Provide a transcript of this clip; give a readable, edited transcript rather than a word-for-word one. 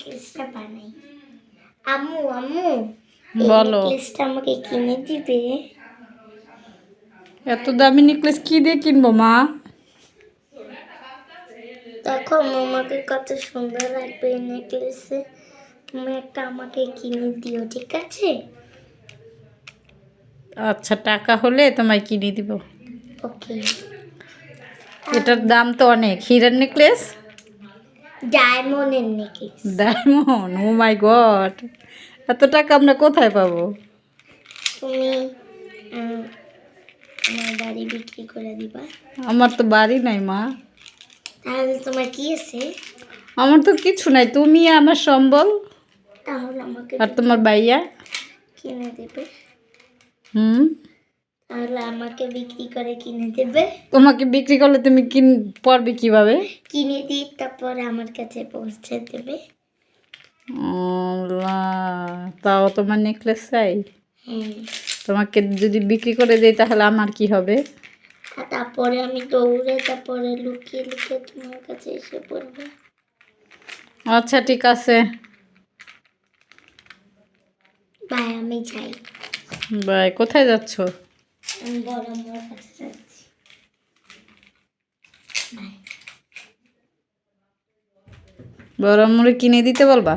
নেকলেসটা বানাই। আম্মু আম্মু বলো। নেকলেসটা আমাকে কিনে দিবে? এত দামি নেকলেস কি দিয়ে কিনবো মা? দেখো আমাকে কত সুন্দর লাগবে এই নেকলেসে। তুমি একটা আমাকে কিনে দিও, ঠিক আছে? আচ্ছা, টাকা হলে তোমায় কিনে দিব। ওকে। এটার দাম তো অনেক। হীরার নেকলেস? ডায়মন্ডের নেকলেস। ডায়মন্ড? ও মাই গড, এত টাকা আমরা কোথায় পাবো? তুমি আমার বাড়ি বিক্রি করে দিবা। আমার তো বাড়ি নাই মা। তাহলে তোমার কি আছে? আমার তো কিছু নাই, তুমি আমার সম্বল। তাহলে আমাকে আর তোমার ভাইয়া। কিনে দেবে? হুম। তাহলে আমাকে বিক্রি করে কিনে দেবে? তোমাকে বিক্রি করলে তুমি পড়বে কিভাবে? কিনে দিই, তারপরে আমার কাছে পৌঁছে দেবে। আল্লাহ, তাও তোমার নেকলেস চাই? হুম। তোমাকে যদি বিক্রি করে দেই তাহলে আমার কি হবে? আর তারপরে আমি দৌড়ে তারপরে লুকিয়ে লুকিয়ে তোমার কাছে এসে পড়বো। আচ্ছা ঠিক আছে, বাই, আমি যাই। বাই। কোথায় যাচ্ছ? আমি বড় আমার কাছে যাচ্ছি। বাই। বড় আম্মুরে কিনে দিতে বলবা?